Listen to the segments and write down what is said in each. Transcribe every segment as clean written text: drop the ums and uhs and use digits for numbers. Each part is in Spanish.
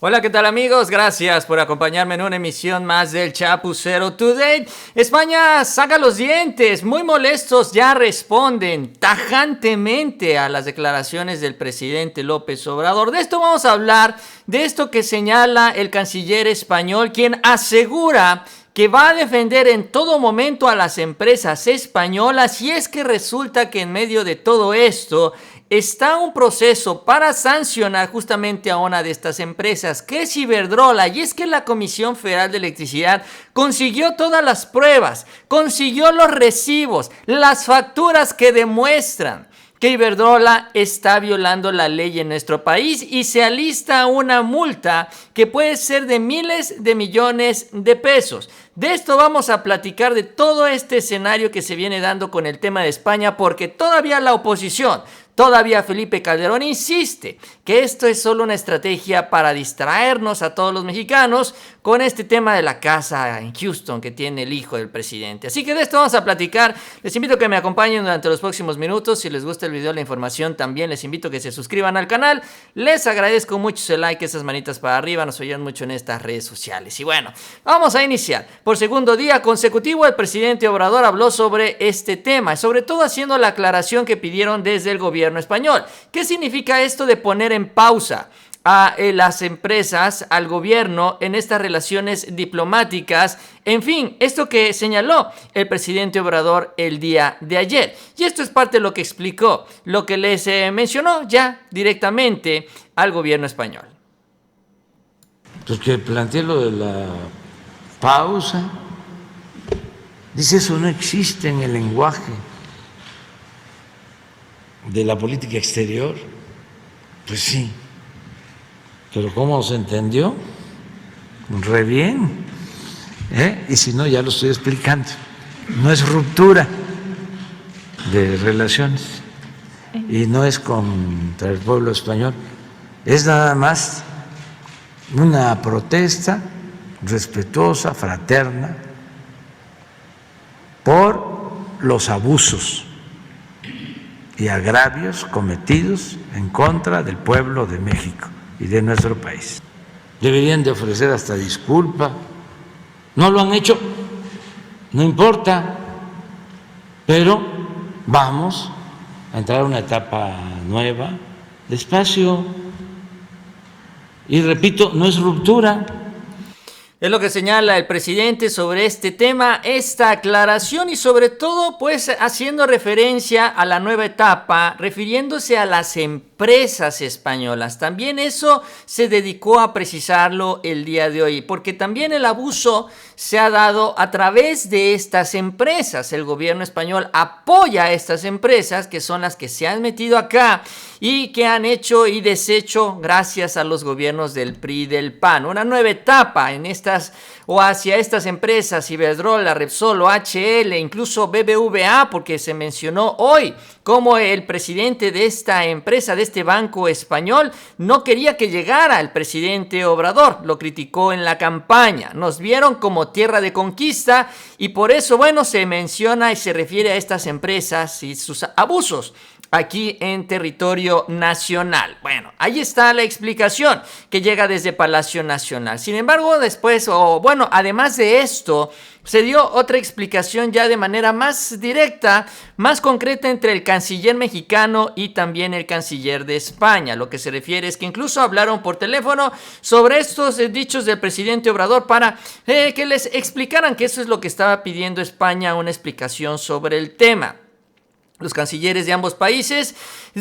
Hola, ¿qué tal amigos? Gracias por acompañarme en una emisión más del Chapucero Today. España saca los dientes, muy molestos, ya responden tajantemente a las declaraciones del presidente López Obrador. De esto vamos a hablar, de esto que señala el canciller español, quien asegura que va a defender en todo momento a las empresas españolas, y es que resulta que en medio de todo esto está un proceso para sancionar justamente a una de estas empresas, que es Iberdrola, y es que la Comisión Federal de Electricidad consiguió todas las pruebas, consiguió los recibos, las facturas que demuestran que Iberdrola está violando la ley en nuestro país, y se alista una multa que puede ser de miles de millones de pesos. De esto vamos a platicar, de todo este escenario que se viene dando con el tema de España, porque todavía la oposición, todavía Felipe Calderón insiste que esto es solo una estrategia para distraernos a todos los mexicanos con este tema de la casa en Houston que tiene el hijo del presidente. Así que de esto vamos a platicar. Les invito a que me acompañen durante los próximos minutos. Si les gusta el video, la información, también les invito a que se suscriban al canal. Les agradezco mucho ese like, esas manitas para arriba, nos oyen mucho en estas redes sociales. Y bueno, vamos a iniciar. Por segundo día consecutivo, el presidente Obrador habló sobre este tema, sobre todo haciendo la aclaración que pidieron desde el gobierno español. ¿Qué significa esto de poner en pausa a las empresas, al gobierno en estas relaciones diplomáticas? En fin, esto que señaló el presidente Obrador el día de ayer. Y esto es parte de lo que explicó, lo que les mencionó ya directamente al gobierno español. Pues que planteé lo de la pausa. Dice, eso no existe en el lenguaje de la política exterior. Pues sí, pero ¿cómo se entendió? Re bien, y si no, ya lo estoy explicando. No es ruptura de relaciones y no es contra el pueblo español, es nada más una protesta respetuosa, fraterna, por los abusos y agravios cometidos en contra del pueblo de México y de nuestro país. Deberían de ofrecer hasta disculpa. No lo han hecho, no importa, pero vamos a entrar a una etapa nueva, despacio. Y repito, no es ruptura. Es lo que señala el presidente sobre este tema, esta aclaración, y sobre todo pues haciendo referencia a la nueva etapa, refiriéndose a las empresas españolas. También eso se dedicó a precisarlo el día de hoy, porque también el abuso se ha dado a través de estas empresas. El gobierno español apoya a estas empresas, que son las que se han metido acá y que han hecho y deshecho gracias a los gobiernos del PRI y del PAN. Una nueva etapa en estas o hacia estas empresas, Iberdrola, Repsol, OHL, incluso BBVA, porque se mencionó hoy como el presidente de esta empresa, de este banco español, no quería que llegara el presidente Obrador, lo criticó en la campaña. Nos vieron como tierra de conquista, y por eso, bueno, se menciona y se refiere a estas empresas y sus abusos aquí en territorio nacional. Bueno, ahí está la explicación que llega desde Palacio Nacional. Sin embargo, después, además de esto, se dio otra explicación ya de manera más directa, más concreta, entre el canciller mexicano y también el canciller de España. Lo que se refiere es que incluso hablaron por teléfono sobre estos dichos del presidente Obrador para que les explicaran que eso es lo que estaba pidiendo España, una explicación sobre el tema. Los cancilleres de ambos países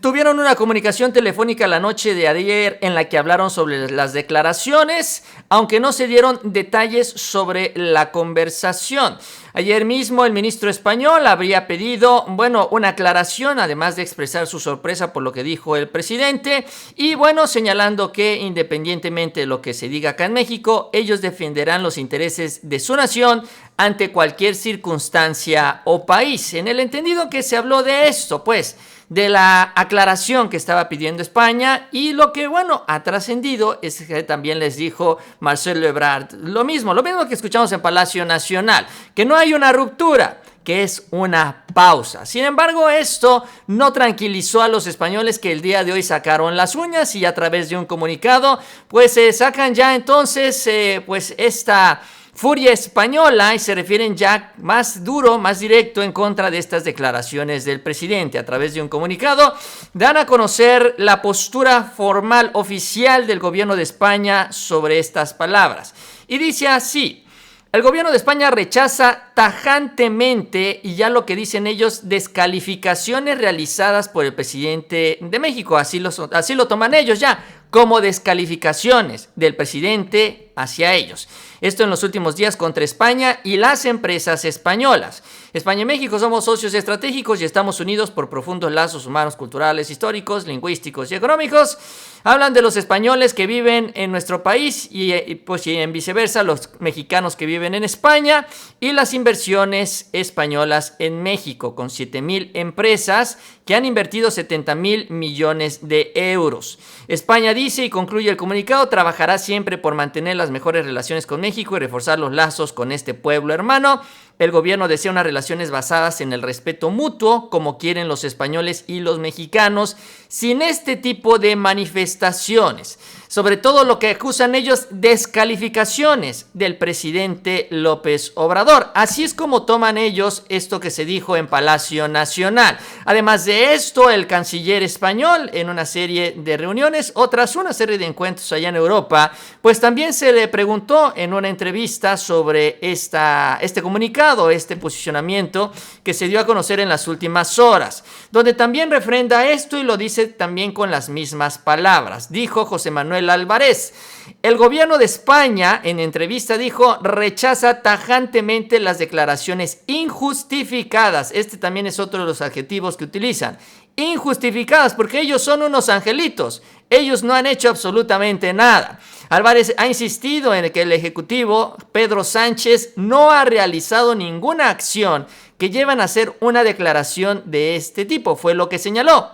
tuvieron una comunicación telefónica la noche de ayer en la que hablaron sobre las declaraciones, aunque no se dieron detalles sobre la conversación. Ayer mismo el ministro español habría pedido, una aclaración, además de expresar su sorpresa por lo que dijo el presidente, y señalando que independientemente de lo que se diga acá en México, ellos defenderán los intereses de su nación ante cualquier circunstancia o país. En el entendido que se habló de esto, pues, de la aclaración que estaba pidiendo España, y lo que, ha trascendido es que también les dijo Marcelo Ebrard lo mismo que escuchamos en Palacio Nacional, que no hay una ruptura, que es una pausa. Sin embargo, esto no tranquilizó a los españoles, que el día de hoy sacaron las uñas y a través de un comunicado pues sacan ya entonces pues esta furia española y se refieren ya más duro, más directo en contra de estas declaraciones del presidente. A través de un comunicado dan a conocer la postura formal oficial del gobierno de España sobre estas palabras. Y dice así: el gobierno de España rechaza tajantemente, y ya lo que dicen ellos, descalificaciones realizadas por el presidente de México. Así lo toman ellos ya, como descalificaciones del presidente hacia ellos. Esto en los últimos días contra España y las empresas españolas. España y México somos socios estratégicos y estamos unidos por profundos lazos humanos, culturales, históricos, lingüísticos y económicos. Hablan de los españoles que viven en nuestro país y en viceversa los mexicanos que viven en España, y las inversiones españolas en México, con 7,000 empresas que han invertido 70,000 millones de euros. España dice, y concluye el comunicado, trabajará siempre por mantener las mejores relaciones con México y reforzar los lazos con este pueblo hermano. El gobierno desea unas relaciones basadas en el respeto mutuo, como quieren los españoles y los mexicanos, sin este tipo de manifestaciones. Sobre todo lo que acusan ellos, descalificaciones del presidente López Obrador. Así es como toman ellos esto que se dijo en Palacio Nacional. Además de esto, el canciller español, en una serie de reuniones o tras una serie de encuentros allá en Europa, pues también se le preguntó en una entrevista sobre este comunicado, este posicionamiento que se dio a conocer en las últimas horas, donde también refrenda esto y lo dice también con las mismas palabras. Dijo José Manuel Álvarez: el gobierno de España, en entrevista dijo, rechaza tajantemente las declaraciones injustificadas. Este también es otro de los adjetivos que utilizan. Injustificadas, porque ellos son unos angelitos. Ellos no han hecho absolutamente nada. Álvarez ha insistido en que el ejecutivo Pedro Sánchez no ha realizado ninguna acción que llevan a hacer una declaración de este tipo. Fue lo que señaló.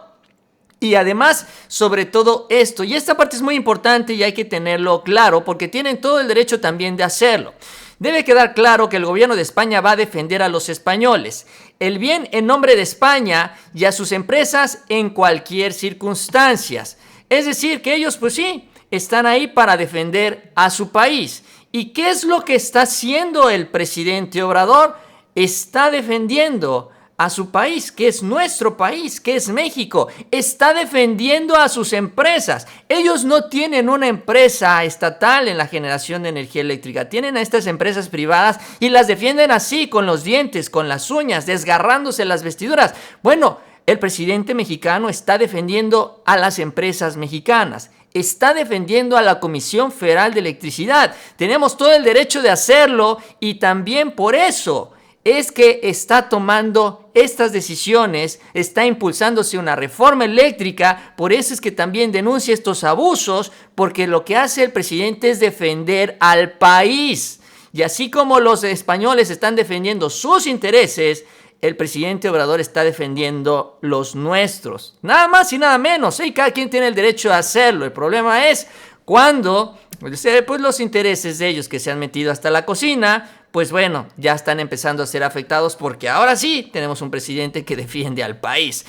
Y además, sobre todo esto, y esta parte es muy importante y hay que tenerlo claro porque tienen todo el derecho también de hacerlo. Debe quedar claro que el gobierno de España va a defender a los españoles, el bien en nombre de España y a sus empresas en cualquier circunstancia. Es decir, que ellos pues sí, están ahí para defender a su país. ¿Y qué es lo que está haciendo el presidente Obrador? Está defendiendo a su país, que es nuestro país, que es México. Está defendiendo a sus empresas. Ellos no tienen una empresa estatal en la generación de energía eléctrica. Tienen a estas empresas privadas y las defienden así, con los dientes, con las uñas, desgarrándose las vestiduras. Bueno, el presidente mexicano está defendiendo a las empresas mexicanas. Está defendiendo a la Comisión Federal de Electricidad. Tenemos todo el derecho de hacerlo y también por eso es que está tomando estas decisiones, está impulsándose una reforma eléctrica, por eso es que también denuncia estos abusos, porque lo que hace el presidente es defender al país. Y así como los españoles están defendiendo sus intereses, el presidente Obrador está defendiendo los nuestros. Nada más y nada menos, y cada quien tiene el derecho de hacerlo. El problema es cuando pues, los intereses de ellos que se han metido hasta la cocina, pues bueno, ya están empezando a ser afectados porque ahora sí tenemos un presidente que defiende al país.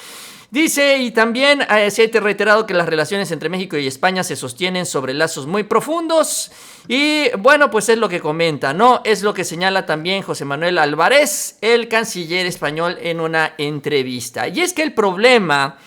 Dice, y también se ha reiterado que las relaciones entre México y España se sostienen sobre lazos muy profundos. Y bueno, pues es lo que comenta, ¿no? Es lo que señala también José Manuel Álvarez, el canciller español, en una entrevista. Y es que el problema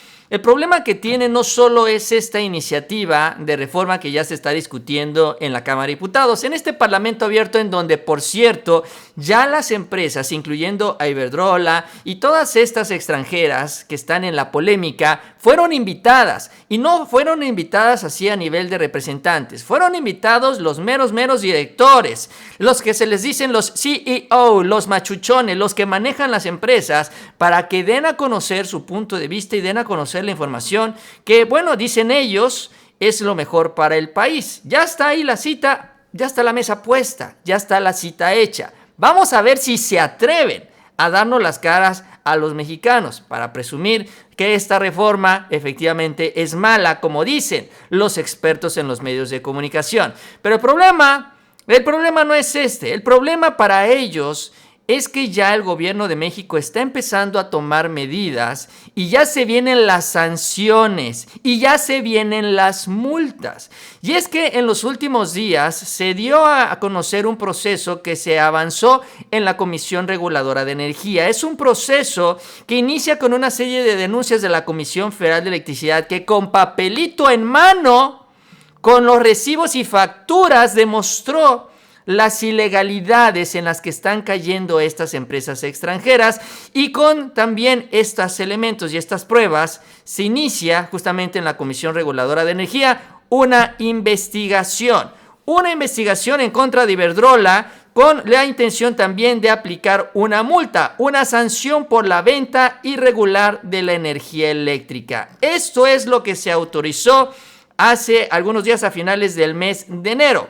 que tiene no solo es esta iniciativa de reforma que ya se está discutiendo en la Cámara de Diputados, en este Parlamento abierto, en donde, por cierto, ya las empresas, incluyendo a Iberdrola y todas estas extranjeras que están en la polémica, fueron invitadas. Y no fueron invitadas así a nivel de representantes. Fueron invitados los meros directores, los que se les dicen los CEO, los machuchones, los que manejan las empresas, para que den a conocer su punto de vista y den a conocer la información que, bueno, dicen ellos, es lo mejor para el país. Ya está ahí la cita, ya está la mesa puesta, ya está la cita hecha. Vamos a ver si se atreven a darnos las caras a los mexicanos para presumir que esta reforma efectivamente es mala, como dicen los expertos en los medios de comunicación. Pero el problema no es este. El problema para ellos es que ya el gobierno de México está empezando a tomar medidas y ya se vienen las sanciones y ya se vienen las multas. Y es que en los últimos días se dio a conocer un proceso que se avanzó en la Comisión Reguladora de Energía. Es un proceso que inicia con una serie de denuncias de la Comisión Federal de Electricidad que con papelito en mano, con los recibos y facturas, demostró las ilegalidades en las que están cayendo estas empresas extranjeras, y con también estos elementos y estas pruebas se inicia justamente en la Comisión Reguladora de Energía una investigación en contra de Iberdrola, con la intención también de aplicar una multa, una sanción por la venta irregular de la energía eléctrica. Esto es lo que se autorizó hace algunos días, a finales del mes de enero.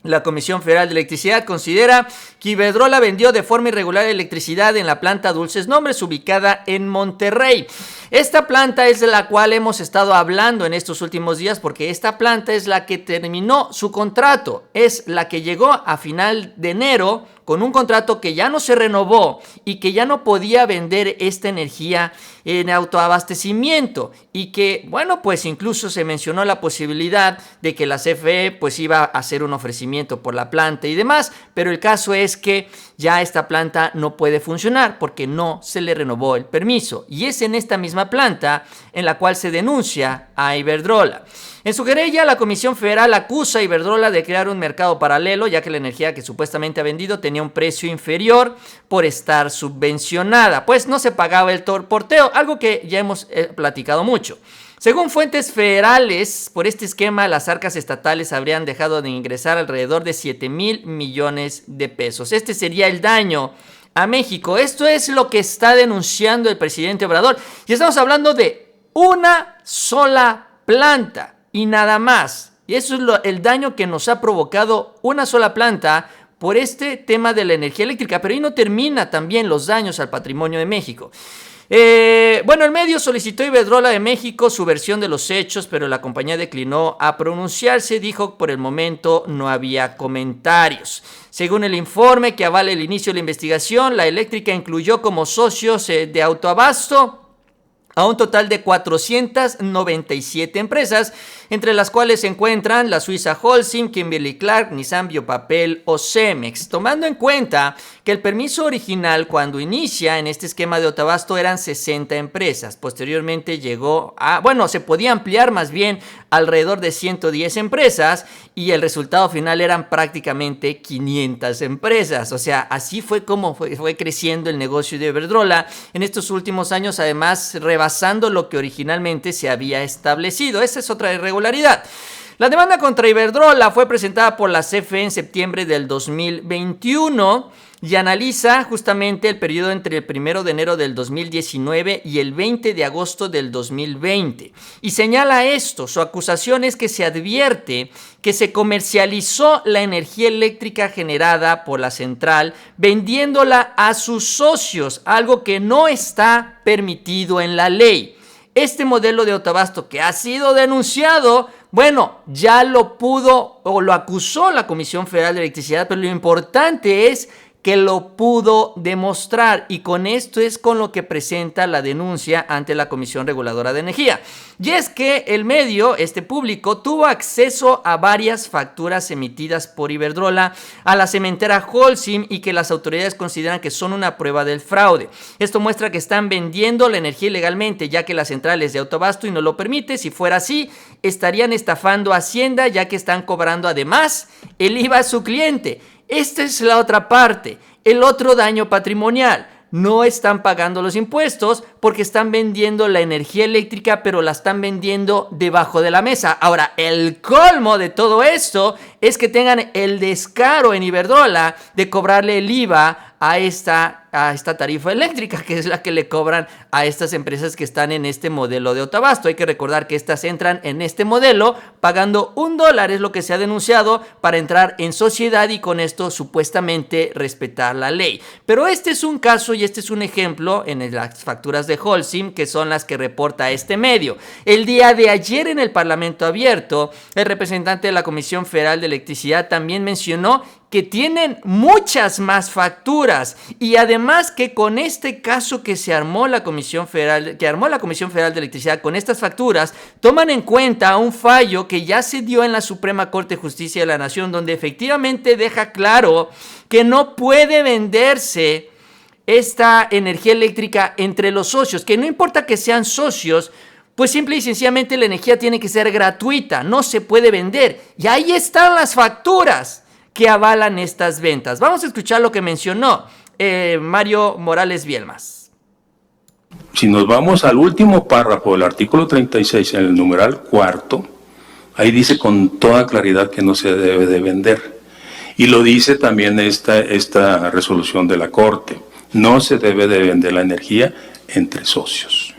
La Comisión Federal de Electricidad considera que Iberdrola vendió de forma irregular electricidad en la planta Dulces Nombres, ubicada en Monterrey. Esta planta es de la cual hemos estado hablando en estos últimos días, porque esta planta es la que terminó su contrato, es la que llegó a final de enero con un contrato que ya no se renovó y que ya no podía vender esta energía en autoabastecimiento, y que, bueno, pues incluso se mencionó la posibilidad de que la CFE pues iba a hacer un ofrecimiento por la planta y demás, pero el caso es que ya esta planta no puede funcionar porque no se le renovó el permiso, y es en esta misma planta en la cual se denuncia a Iberdrola. En su querella, la Comisión Federal acusa a Iberdrola de crear un mercado paralelo, ya que la energía que supuestamente ha vendido tenía un precio inferior por estar subvencionada, pues no se pagaba el porteo, algo que ya hemos platicado mucho. Según fuentes federales, por este esquema las arcas estatales habrían dejado de ingresar alrededor de 7,000 millones de pesos. Este sería el daño a México. Esto es lo que está denunciando el presidente Obrador, y estamos hablando de una sola planta y nada más. Y eso es el daño que nos ha provocado una sola planta por este tema de la energía eléctrica. Pero ahí no termina también los daños al patrimonio de México. Bueno, el medio solicitó a Iberdrola de México su versión de los hechos, pero la compañía declinó a pronunciarse. Dijo que por el momento no había comentarios. Según el informe que avala el inicio de la investigación, la eléctrica incluyó como socios de autoabasto a un total de 497 empresas, entre las cuales se encuentran la suiza Holcim, Kimberly-Clark, Nissan Biopapel o Cemex. Tomando en cuenta que el permiso original, cuando inicia en este esquema de autoabasto, eran 60 empresas. Posteriormente llegó a, se podía ampliar más bien alrededor de 110 empresas, y el resultado final eran prácticamente 500 empresas. O sea, así fue como fue creciendo el negocio de Iberdrola en estos últimos años, además rebasando lo que originalmente se había establecido. Esa es otra irregularidad. La demanda contra Iberdrola fue presentada por la CFE en septiembre del 2021 y analiza justamente el periodo entre el 1 de enero del 2019 y el 20 de agosto del 2020. Y señala esto: su acusación es que se advierte que se comercializó la energía eléctrica generada por la central vendiéndola a sus socios, algo que no está permitido en la ley. Este modelo de autoabasto que ha sido denunciado, ya lo pudo o lo acusó la Comisión Federal de Electricidad, pero lo importante es que lo pudo demostrar, y con esto es con lo que presenta la denuncia ante la Comisión Reguladora de Energía. Y es que el medio, público, tuvo acceso a varias facturas emitidas por Iberdrola a la cementera Holcim, y que las autoridades consideran que son una prueba del fraude. Esto muestra que están vendiendo la energía ilegalmente, ya que la central es de autoabasto y no lo permite. Si fuera así, estarían estafando a Hacienda, ya que están cobrando además el IVA a su cliente. Esta es la otra parte, el otro daño patrimonial. No están pagando los impuestos porque están vendiendo la energía eléctrica, pero la están vendiendo debajo de la mesa. Ahora, el colmo de todo esto es que tengan el descaro en Iberdrola de cobrarle el IVA a esta a esta tarifa eléctrica, que es la que le cobran a estas empresas que están en este modelo de autoabasto. Hay que recordar que estas entran en este modelo pagando $1, es lo que se ha denunciado, para entrar en sociedad y con esto supuestamente respetar la ley. Pero este es un caso y este es un ejemplo en las facturas de Holcim, que son las que reporta este medio. El día de ayer en el Parlamento Abierto, el representante de la Comisión Federal de Electricidad también mencionó que tienen muchas más facturas y además que con este caso que armó la Comisión Federal de Electricidad con estas facturas, toman en cuenta un fallo que ya se dio en la Suprema Corte de Justicia de la Nación, donde efectivamente deja claro que no puede venderse esta energía eléctrica entre los socios, que no importa que sean socios, pues simple y sencillamente la energía tiene que ser gratuita, no se puede vender. Y ahí están las facturas que avalan estas ventas. Vamos a escuchar lo que mencionó Mario Morales Bielmas. Si nos vamos al último párrafo del artículo 36, en el numeral cuarto, ahí dice con toda claridad que no se debe de vender. Y lo dice también esta resolución de la Corte. No se debe de vender la energía entre socios.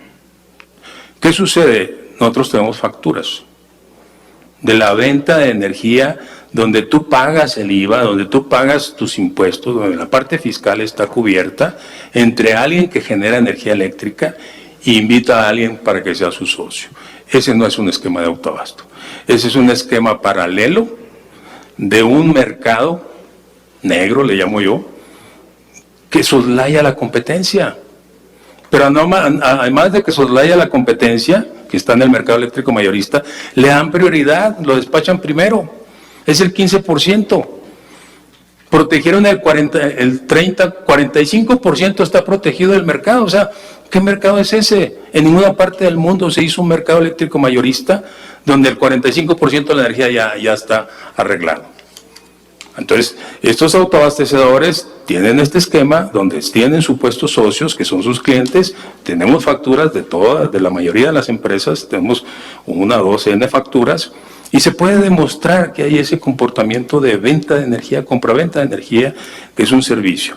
¿Qué sucede? Nosotros tenemos facturas de la venta de energía donde tú pagas el IVA, donde tú pagas tus impuestos, donde la parte fiscal está cubierta entre alguien que genera energía eléctrica e invita a alguien para que sea su socio. Ese no es un esquema de autoabasto. Ese es un esquema paralelo de un mercado negro, le llamo yo, que soslaya la competencia. Pero no, además de que soslaya la competencia, que está en el mercado eléctrico mayorista, le dan prioridad, lo despachan primero. Es el 15%. Protegieron el 45% está protegido del mercado. O sea, ¿qué mercado es ese? En ninguna parte del mundo se hizo un mercado eléctrico mayorista donde el 45% de la energía ya está arreglado. Entonces, estos autoabastecedores tienen este esquema donde tienen supuestos socios que son sus clientes. Tenemos facturas de la mayoría de las empresas, tenemos una docena de facturas, y se puede demostrar que hay ese comportamiento de venta de energía, compraventa de energía, que es un servicio.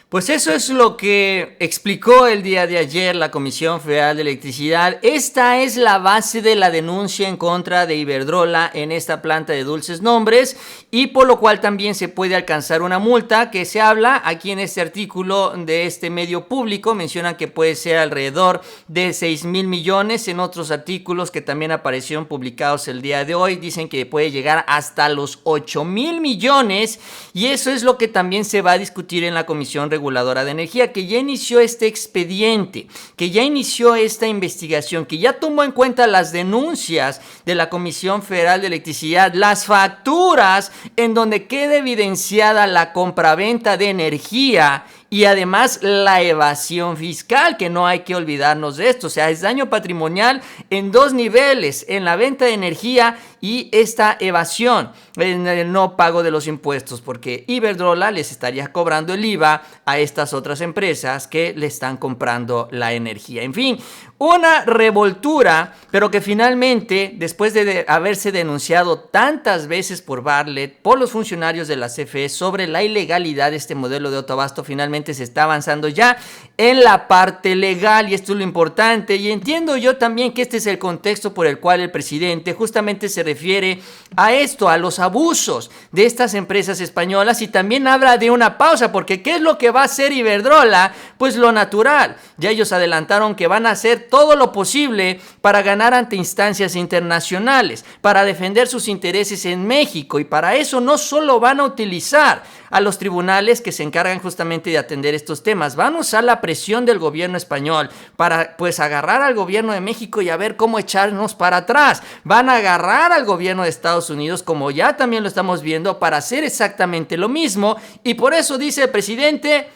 Pues eso es lo que explicó el día de ayer la Comisión Federal de Electricidad. Esta es la base de la denuncia en contra de Iberdrola en esta planta de Dulces Nombres, y por lo cual también se puede alcanzar una multa que se habla aquí en este artículo de este medio público. Mencionan que puede ser alrededor de 6,000 millones. En otros artículos que también aparecieron publicados el día de hoy dicen que puede llegar hasta los 8,000 millones, y eso es lo que también se va a discutir en la Comisión Reguladora de Energía, que ya inició este expediente, que ya inició esta investigación, que ya tomó en cuenta las denuncias de la Comisión Federal de Electricidad, las facturas en donde queda evidenciada la compraventa de energía y además la evasión fiscal, que no hay que olvidarnos de esto. O sea, es daño patrimonial en dos niveles, en la venta de energía y esta evasión en el no pago de los impuestos, porque Iberdrola les estaría cobrando el IVA a estas otras empresas que le están comprando la energía. En fin, una revoltura, pero que finalmente, después de haberse denunciado tantas veces por Bartlett, por los funcionarios de la CFE sobre la ilegalidad de este modelo de autoabasto, finalmente se está avanzando ya en la parte legal, y esto es lo importante. Y entiendo yo también que este es el contexto por el cual el presidente justamente se refiere a esto, a los abusos de estas empresas españolas, y también habla de una pausa, porque ¿qué es lo que va a hacer Iberdrola? Pues lo natural. Ya ellos adelantaron que van a hacer todo lo posible para ganar ante instancias internacionales, para defender sus intereses en México, y para eso no solo van a utilizar a los tribunales que se encargan justamente de atender estos temas, van a usar la presión del gobierno español para pues agarrar al gobierno de México y a ver cómo echarnos para atrás. Van a agarrar al gobierno de Estados Unidos, como ya también lo estamos viendo, para hacer exactamente lo mismo, y por eso dice el presidente: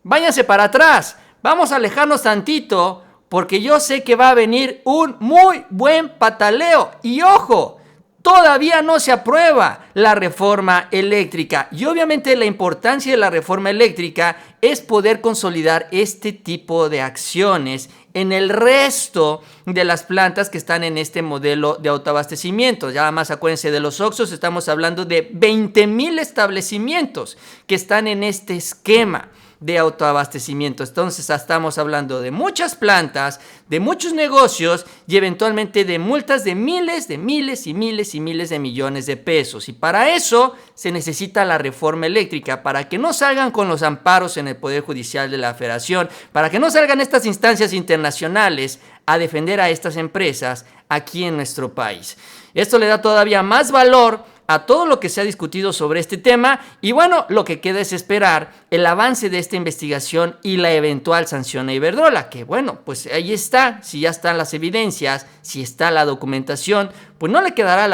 váyanse para atrás, vamos a alejarnos tantito, porque yo sé que va a venir un muy buen pataleo. Y ojo, todavía no se aprueba la reforma eléctrica, y obviamente la importancia de la reforma eléctrica es poder consolidar este tipo de acciones en el resto de las plantas que están en este modelo de autoabastecimiento. Ya más acuérdense de los Oxxos, estamos hablando de 20,000 establecimientos que están en este esquema de autoabastecimiento. Entonces estamos hablando de muchas plantas, de muchos negocios y eventualmente de multas de miles de millones de pesos. Y para eso se necesita la reforma eléctrica, para que no salgan con los amparos en el Poder Judicial de la Federación, para que no salgan estas instancias internacionales a defender a estas empresas aquí en nuestro país. Esto le da todavía más valor a todo lo que se ha discutido sobre este tema y bueno, lo que queda es esperar el avance de esta investigación y la eventual sanción a Iberdrola, que bueno, pues ahí está, si ya están las evidencias, si está la documentación, pues no le quedará a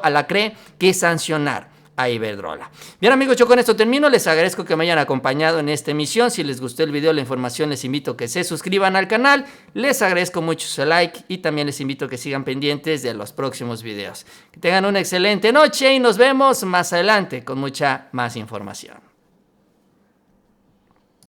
la CRE que sancionar a Iberdrola. Bien amigos, yo con esto termino, les agradezco que me hayan acompañado en esta emisión. Si les gustó el video, la información, les invito a que se suscriban al canal, les agradezco mucho su like y también les invito a que sigan pendientes de los próximos videos. Que tengan una excelente noche y nos vemos más adelante con mucha más información.